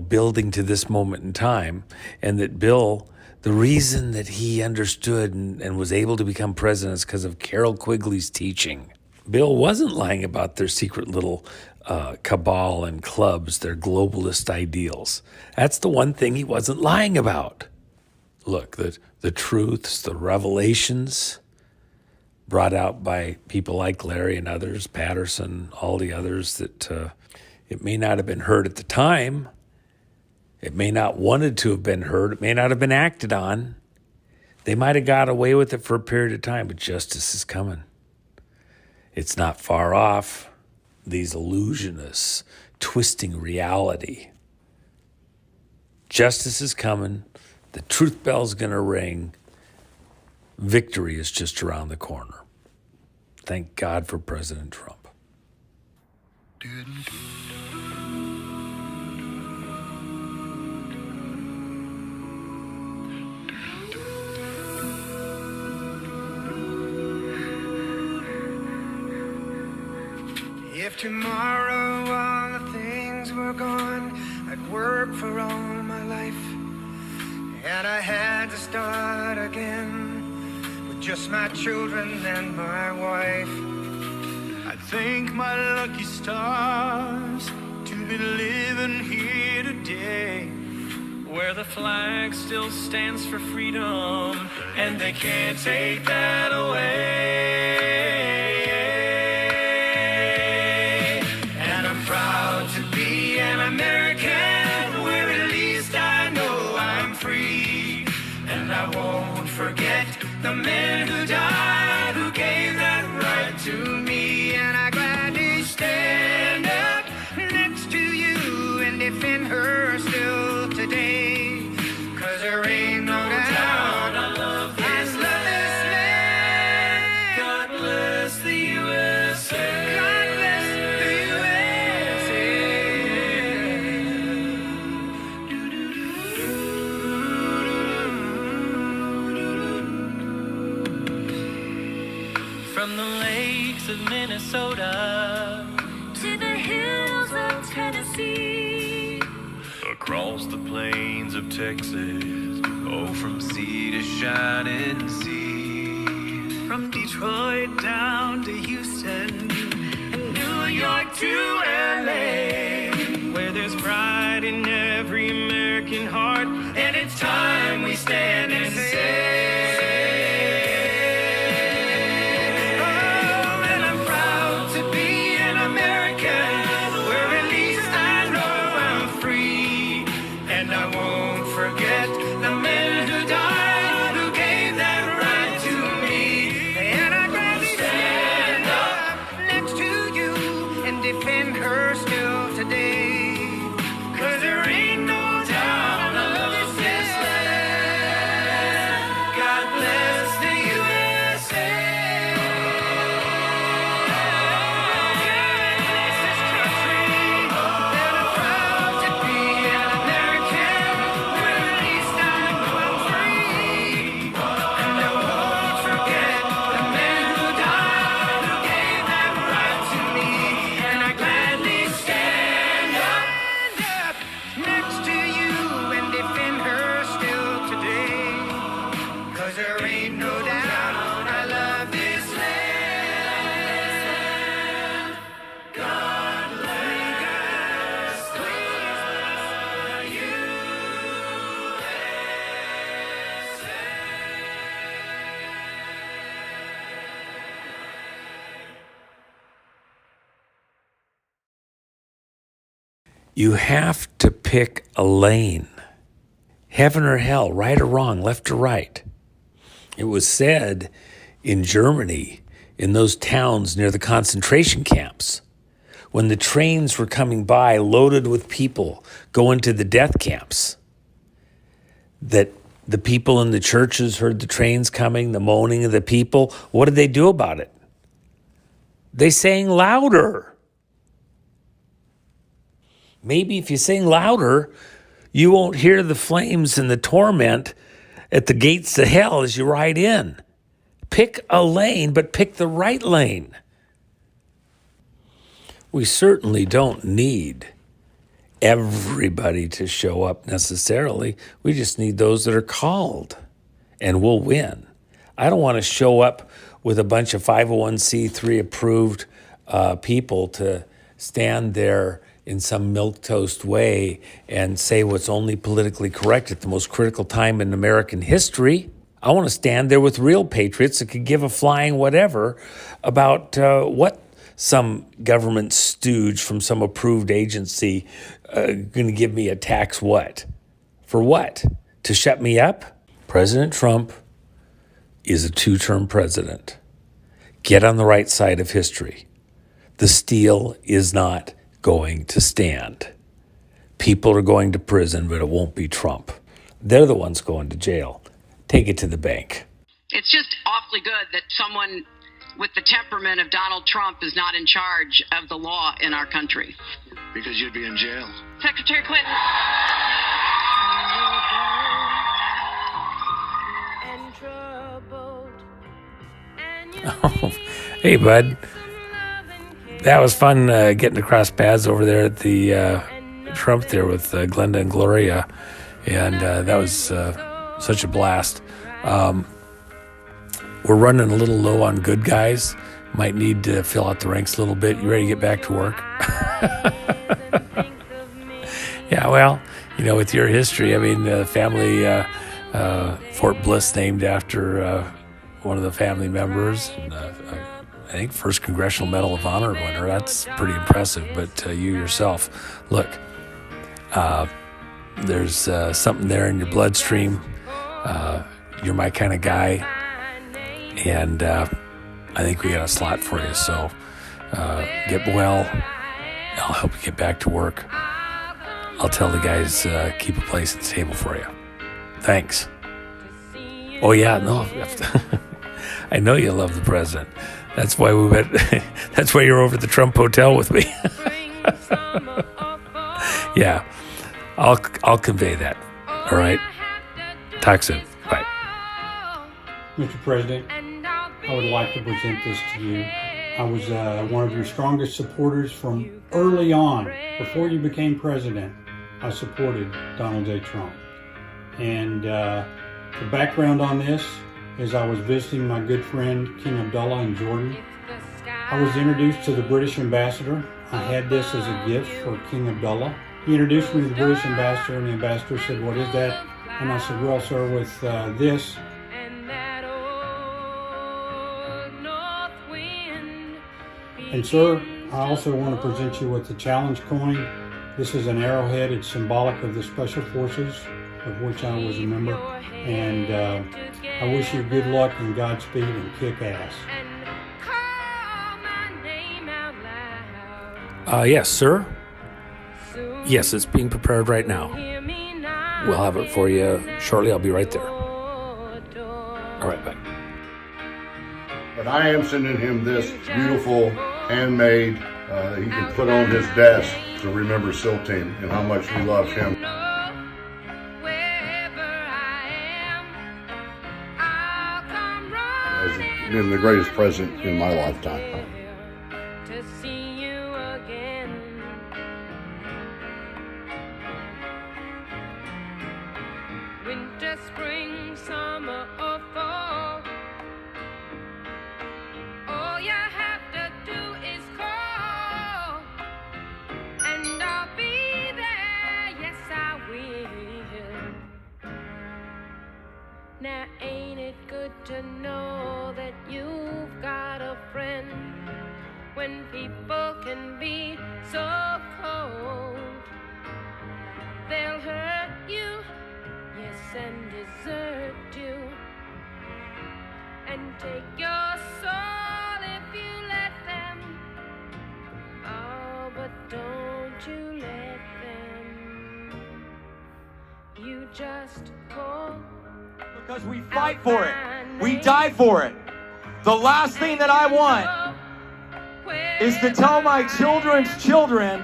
building to this moment in time. And that Bill, the reason that he understood and was able to become president is because of Carol Quigley's teaching. Bill wasn't lying about their secret little cabal and clubs, their globalist ideals. That's the one thing he wasn't lying about. Look, the truths, the revelations brought out by people like Larry and others, Patterson, all the others, that it may not have been heard at the time. It may not wanted to have been heard. It may not have been acted on. They might have got away with it for a period of time, but justice is coming. It's not far off. These illusionists twisting reality. Justice is coming. The truth bell's going to ring. Victory is just around the corner. Thank God for President Trump. If tomorrow all the things were gone, I'd work for all my life, and I had to start again with just my children and my wife. I'd thank my lucky stars to be living here today, where the flag still stands for freedom, and they can't take that away. American, where at least I know I'm free, and I won't forget the men who died, who gave that right to me, and I gladly stand up next to you and defend her still today, 'cause there ain't no doubt I love this land. God bless the USA. God bless the USA. From the lakes of Minnesota to the hills of Tennessee, across the plains of Texas, oh, from sea to shining sea, from Detroit down to Houston and New York to LA, where there's pride in every American heart, and it's time we stand and say, You have to pick a lane. Heaven or hell, right or wrong, left or right. It was said in Germany, in those towns near the concentration camps, when the trains were coming by loaded with people going to the death camps, that The people in the churches heard the trains coming, the moaning of the people. What did they do about it? They sang louder. Maybe if you sing louder, you won't hear the flames and the torment at the gates of hell as you ride in. Pick a lane, but pick the right lane. We certainly don't need everybody to show up necessarily. We just need those that are called, and we'll win. I don't want to show up with a bunch of 501c3 approved people to stand there in some milquetoast way and say what's only politically correct at the most critical time in American history. I want to stand there with real patriots that could give a flying whatever about what some government stooge from some approved agency going to give me a tax what? For what? To shut me up? President Trump is a two-term president. Get on the right side of history. The steal is not going to stand. People are going to prison, but it won't be Trump. They're the ones going to jail. Take it to the bank. It's just awfully good that someone with the temperament of Donald Trump is not in charge of the law in our country. Because you'd be in jail. Secretary Clinton. Oh, hey, bud. That was fun getting to cross paths over there at the Trump there with Glenda and Gloria. And that was such a blast. We're running a little low on good guys. Might need to fill out the ranks a little bit. You ready to get back to work? Yeah, well, you know, with your history, I mean, the family, Fort Bliss named after one of the family members. And, I think first Congressional Medal of Honor winner. That's pretty impressive. But you yourself, look, there's something there in your bloodstream. You're my kind of guy. And I think we got a slot for you. So get well. I'll help you get back to work. I'll tell the guys keep a place at the table for you. Thanks. Oh, yeah, no. I know you love the president. That's why we went. That's why you're over at the Trump Hotel with me. Yeah, I'll convey that. All right. Talk soon. Bye. Mr. President, I would like to present this to you. I was one of your strongest supporters from early on. Before you became president, I supported Donald J. Trump. And the background on this is I was visiting my good friend King Abdullah in Jordan. I was introduced to the British ambassador. I had this as a gift for King Abdullah. He introduced me to the British ambassador, and the ambassador said, "What is that?" And I said, "Well, sir, with this." And sir, I also want to present you with the challenge coin. This is an arrowhead. It's symbolic of the Special Forces, of which I was a member. And I wish you good luck and Godspeed and kick ass. Yes, sir. Yes, it's being prepared right now. We'll have it for you shortly. I'll be right there. All right, bye. But I am sending him this beautiful, handmade, he can put on his desk to remember SEAL Team and how much we love him. Has been the greatest president in my lifetime. Winter, spring, summer, or fall. All you have to do is call, and I'll be there. Yes, I will. Now, ain't it good to know that you've got a friend when people can be so cold? They'll hurt you, yes, and desert you, and take your soul if you let them. Oh, but don't you let them. You just call because we fight for it. We die for it. The last thing that I want is to tell my children's children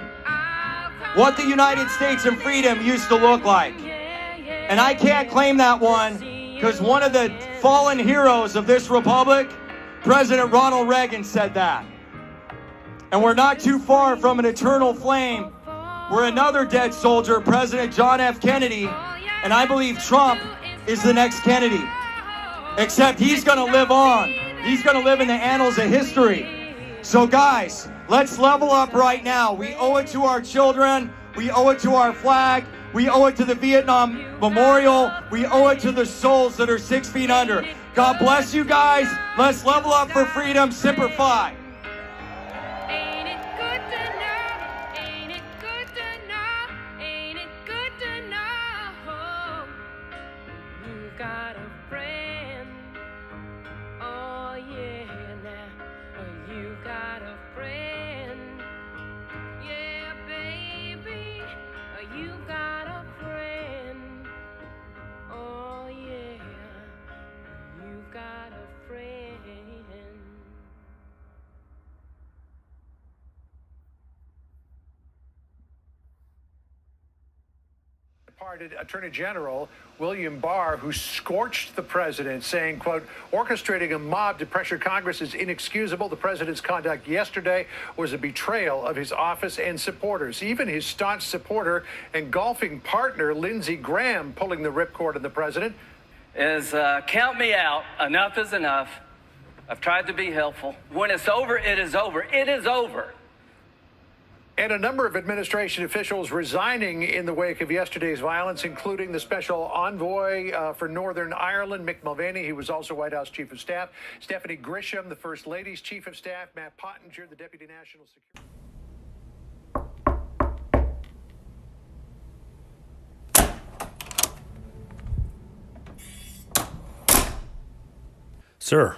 what the United States of freedom used to look like. And I can't claim that one because one of the fallen heroes of this republic, President Ronald Reagan, said that. And we're not too far from an eternal flame where another dead soldier, President John F. Kennedy, and I believe Trump is the next Kennedy. Except he's going to live on. He's going to live in the annals of history. So guys, let's level up right now. We owe it to our children. We owe it to our flag. We owe it to the Vietnam Memorial. We owe it to the souls that are 6 feet under. God bless you guys. Let's level up for freedom. Semper Fi. Ain't it good to know? Ain't it good to know? Ain't it good to know? You got a friend. Oh yeah, now you got a friend. Yeah, baby, you got a friend. Oh yeah, you got a friend. Departed Attorney General William Barr, who scorched the president, saying, quote, orchestrating a mob to pressure Congress is inexcusable. The president's conduct yesterday was a betrayal of his office and supporters. Even his staunch supporter and golfing partner, Lindsey Graham, pulling the ripcord on the president. Is count me out. Enough is enough. I've tried to be helpful. When it's over, it is over. It is over. And a number of administration officials resigning in the wake of yesterday's violence, including the special envoy for Northern Ireland, Mick Mulvaney. He was also White House Chief of Staff. Stephanie Grisham, the First Lady's Chief of Staff. Matt Pottinger, the Deputy National Security. Sir,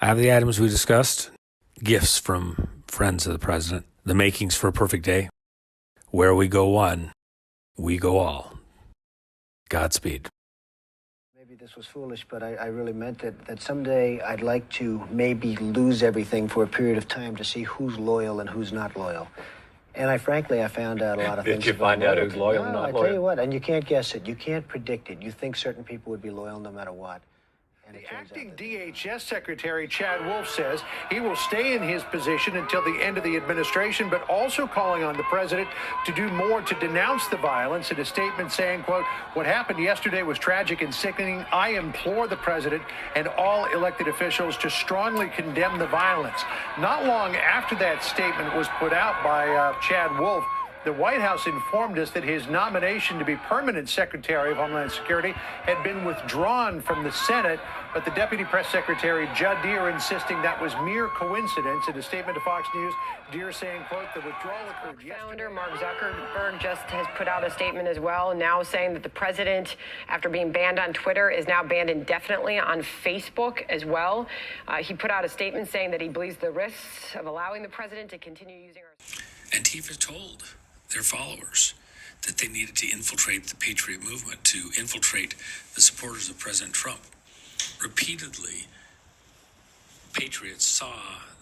I have the items we discussed. Gifts from friends of the president. The makings for a perfect day. Where we go one, we go all. Godspeed. Maybe this was foolish, but I really meant it, that someday I'd like to maybe lose everything for a period of time to see who's loyal and who's not loyal. And I found out a lot of things. Did you find out who's loyal and not loyal? I tell you what, and you can't guess it. You can't predict it. You think certain people would be loyal no matter what. The acting DHS Secretary Chad Wolf says he will stay in his position until the end of the administration, but also calling on the president to do more to denounce the violence in a statement saying, quote, what happened yesterday was tragic and sickening. I implore the president and all elected officials to strongly condemn the violence. Not long after that statement was put out by Chad Wolf, the White House informed us that his nomination to be permanent Secretary of Homeland Security had been withdrawn from the Senate, but the Deputy Press Secretary, Judd Deere, insisting that was mere coincidence. In a statement to Fox News, Deere saying, quote, the withdrawal occurred yesterday. Founder Mark Zuckerberg just has put out a statement as well, now saying that the president, after being banned on Twitter, is now banned indefinitely on Facebook as well. He put out a statement saying that he believes the risks of allowing the president to continue using our... Antifa told their followers that they needed to infiltrate the Patriot movement, to infiltrate the supporters of President Trump. Repeatedly, Patriots saw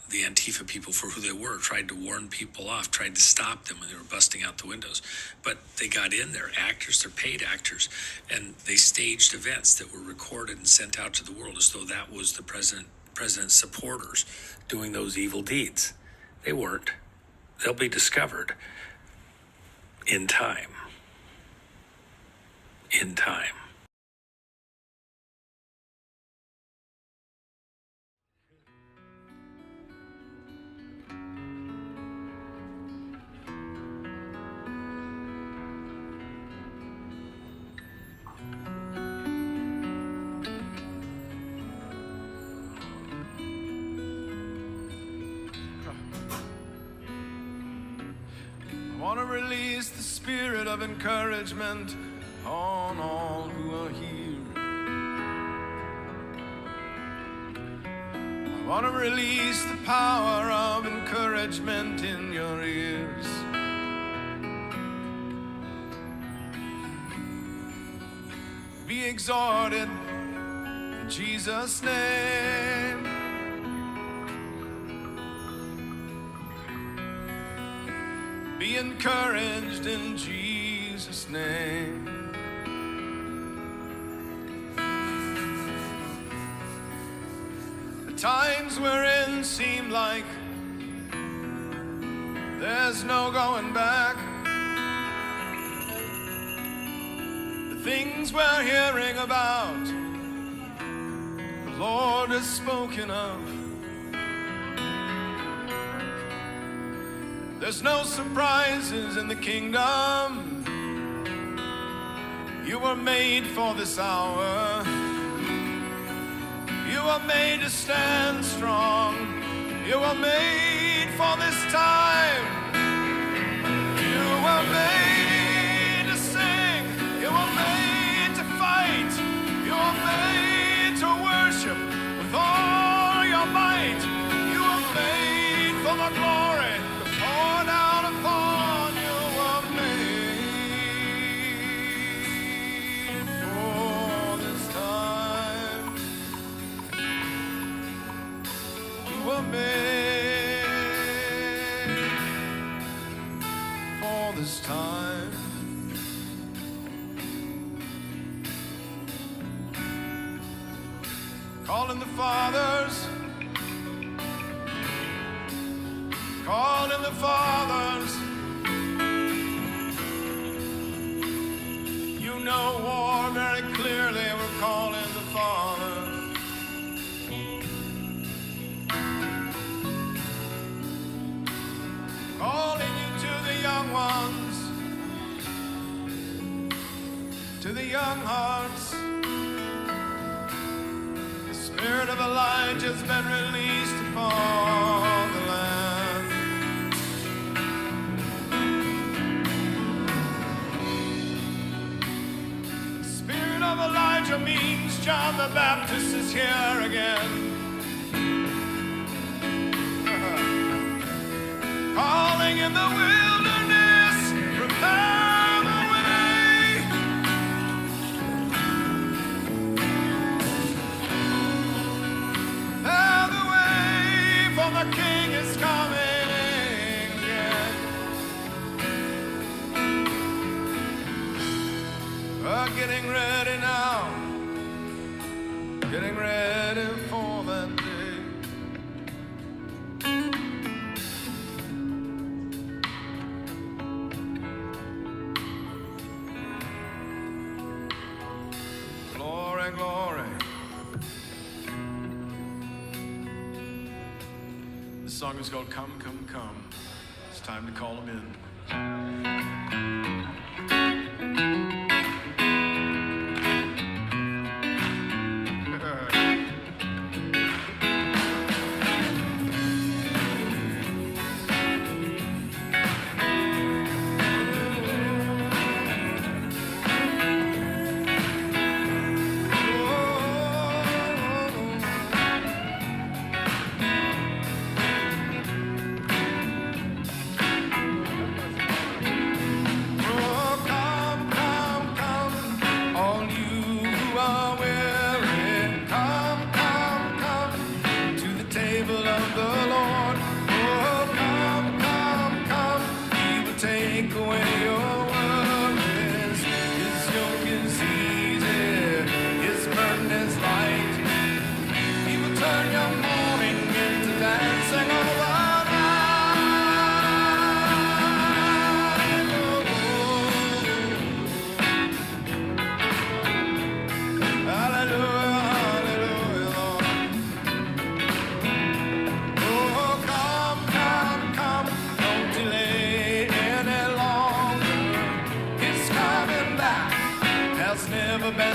the Antifa people for who they were, tried to warn people off, tried to stop them when they were busting out the windows. But they got in there, actors, they're paid actors, and they staged events that were recorded and sent out to the world as though that was the president's supporters doing those evil deeds. They weren't. They'll be discovered in time. In time. I want to release the spirit of encouragement on all who are here. I want to release the power of encouragement in your ears. Be exhorted Jesus' name. Be encouraged in Jesus' name. The times we're in seem like there's no going back. The things we're hearing about, the Lord has spoken of. There's no surprises in the kingdom. You were made for this hour. You were made to stand strong. You were made for this time. You were made to sing. You were made to fight. You were made to worship with all your might. You were made for the glory to pour down upon you. Were made for this time. You were made for this time. Calling the fathers, calling the fathers. You know war very clearly, we're calling the fathers. Calling you to the young ones, to the young hearts. The spirit of Elijah's been released upon the land. The spirit of Elijah means John the Baptist is here again. Calling in the wilderness, prepare the way. Prepare the way, for the King is coming again. We're getting ready now, getting ready for that day. Glory. The song is called Come, Come, Come. It's time to call them in.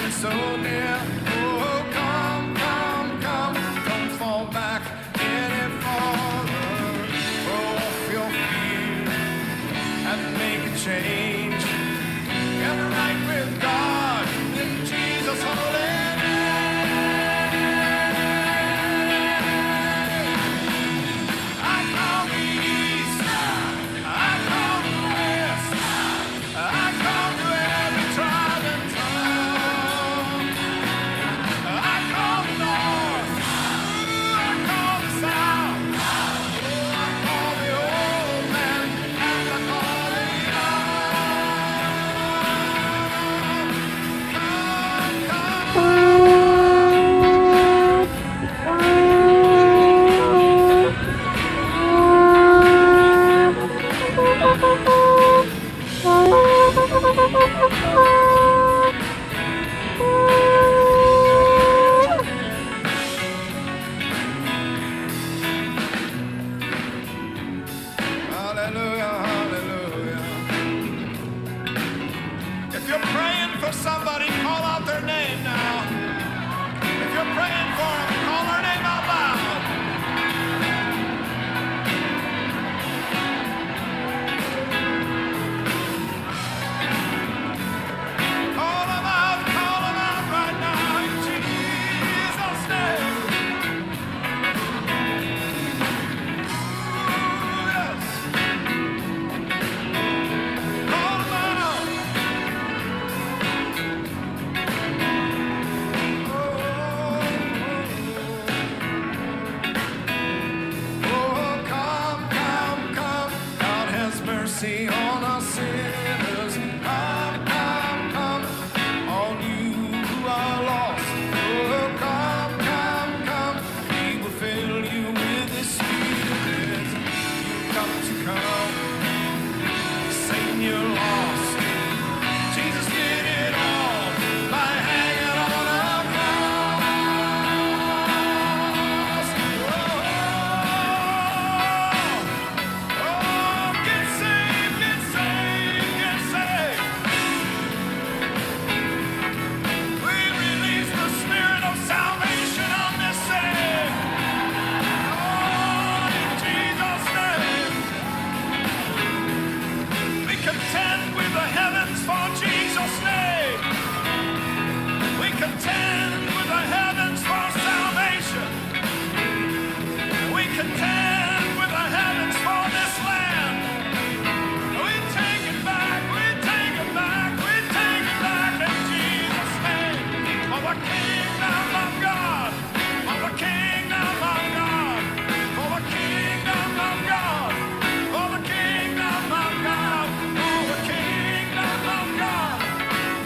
So near, oh come, come, come, don't fall back any farther. Throw off your fear and make a change. Get right with God in Jesus' holy name. I call the east, I call the west, I call to every tribe and tongue. I call mercy on us sinners. Come, come, come, all you who are lost. Oh, come, come, come, he will fill you with his spirit. You've got to come, Satan, you're lost. Jesus did it all by hanging on a cross. Oh, get saved, get saved, get saved. We release the spirit of salvation on this city. Oh, in Jesus' name. We contend with the heavens for Jesus' name. We contend with the heavens for salvation. We contend with the heavens for this land. We take it back, we take it back, we take it back in Jesus' name. For the kingdom of God, for the kingdom of God, for the kingdom of God, for the kingdom of God, for the kingdom of God,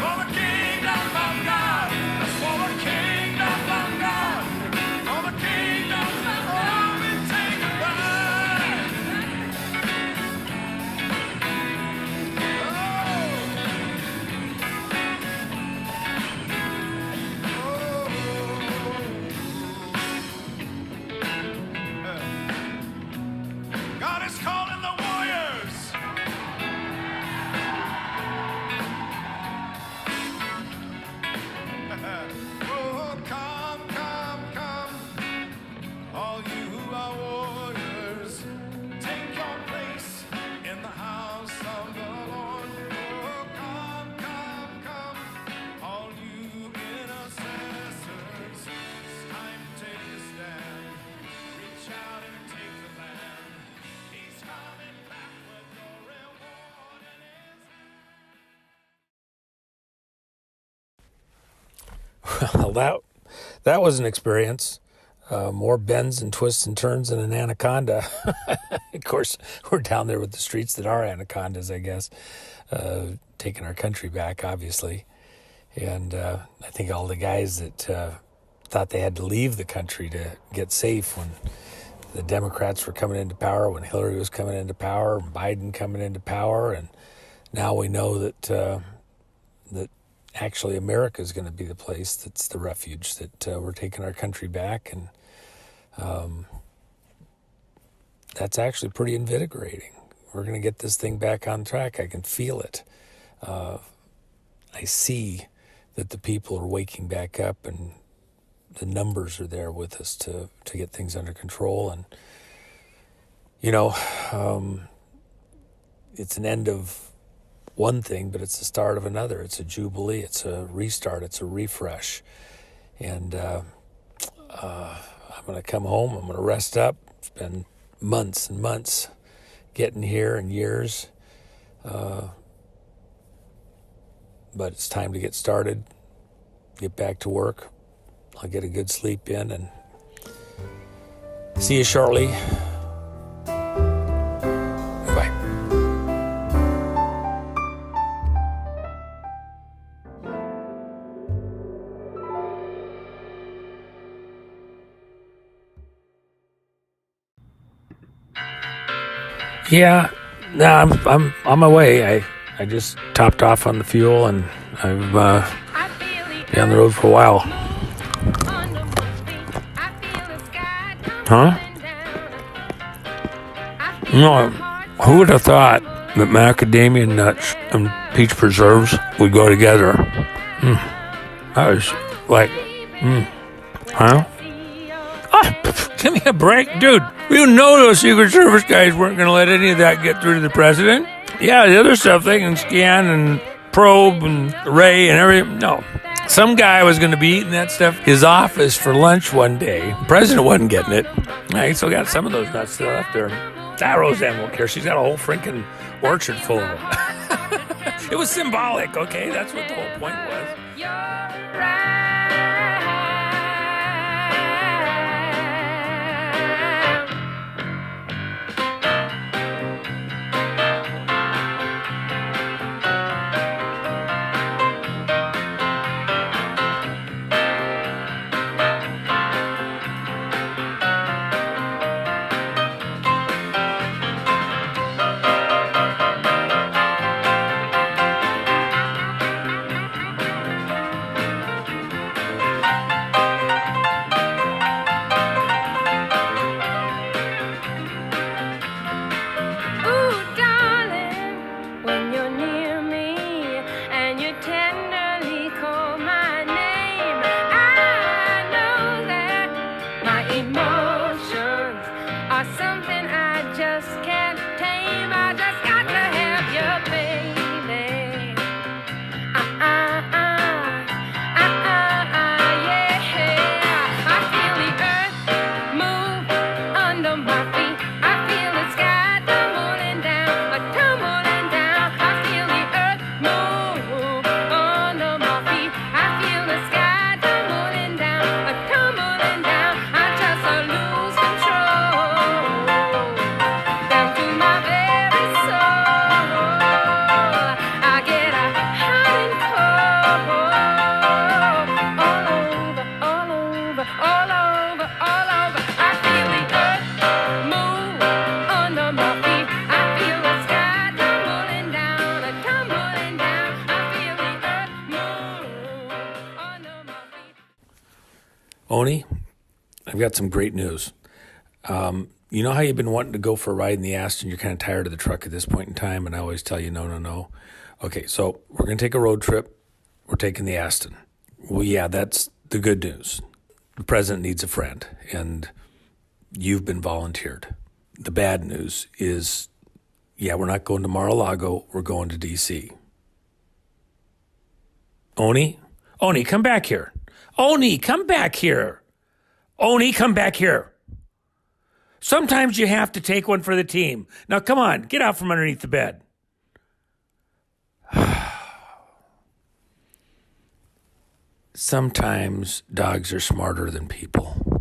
for the kingdom of God, that's for the kingdom of God, for the kingdom of God, we take it back. God is calling the warriors. Oh, come, come, come, all you who are warriors, take your place in the house of the Lord. Oh, come, come, come, all you intercessors, it's time to take a stand. Reach out and take the land. He's coming back with your reward in his hand. Well, that was an experience. More bends and twists and turns than an anaconda. Of course, we're down there with the streets that are anacondas, I guess, taking our country back, obviously. And I think all the guys that thought they had to leave the country to get safe when the Democrats were coming into power, when Hillary was coming into power, Biden coming into power, and now we know that that actually America is going to be the place that's the refuge, that we're taking our country back, and that's actually pretty invigorating. We're going to get this thing back on track. I can feel it. I see that the people are waking back up, and the numbers are there with us to get things under control. And it's an end of one thing, but it's the start of another. It's a jubilee. It's a restart. It's a refresh. And I'm going to come home. I'm going to rest up. It's been months and months getting here and years. But it's time to get started, get back to work. I'll get a good sleep in and see you shortly. Bye. Yeah, no, I'm on my way. I just topped off on the fuel, and I've been on the road for a while. Huh? No, who would have thought that macadamia nuts and peach preserves would go together? That was like, huh? Give me a break, dude. You know those Secret Service guys weren't going to let any of that get through to the president. Yeah, the other stuff they can scan and probe and array and everything. No. Some guy was going to be eating that stuff in his office for lunch one day. The president wasn't getting it. I still got some of those nuts still left there. That Roseanne won't care. She's got a whole freaking orchard full of them. It was symbolic, okay? That's what the whole point was. when you're near me and you tenderly call my name. I know that my emotions are something I just can't tame. I just got to have you, baby. Yeah. I feel the earth move under my feet. I feel the sky tumbling down. I feel the earth move under my feet. I feel the sky tumbling down. I just lose control down to my very soul. I get a hot and cold all over. I feel the earth move under my feet. I feel the sky tumbling down. I feel the earth move under my feet. Oni, I've got some great news. You know how you've been wanting to go for a ride in the Aston? You're kind of tired of the truck at this point in time, and I always tell you no. Okay, so we're going to take a road trip. We're taking the Aston. Well, yeah, that's the good news. The president needs a friend, and you've been volunteered. The bad news is, yeah, we're not going to Mar-a-Lago. We're going to D.C. Oni, come back here. Oni, come back here. Sometimes you have to take one for the team. Now, come on, get out from underneath the bed. Sometimes dogs are smarter than people.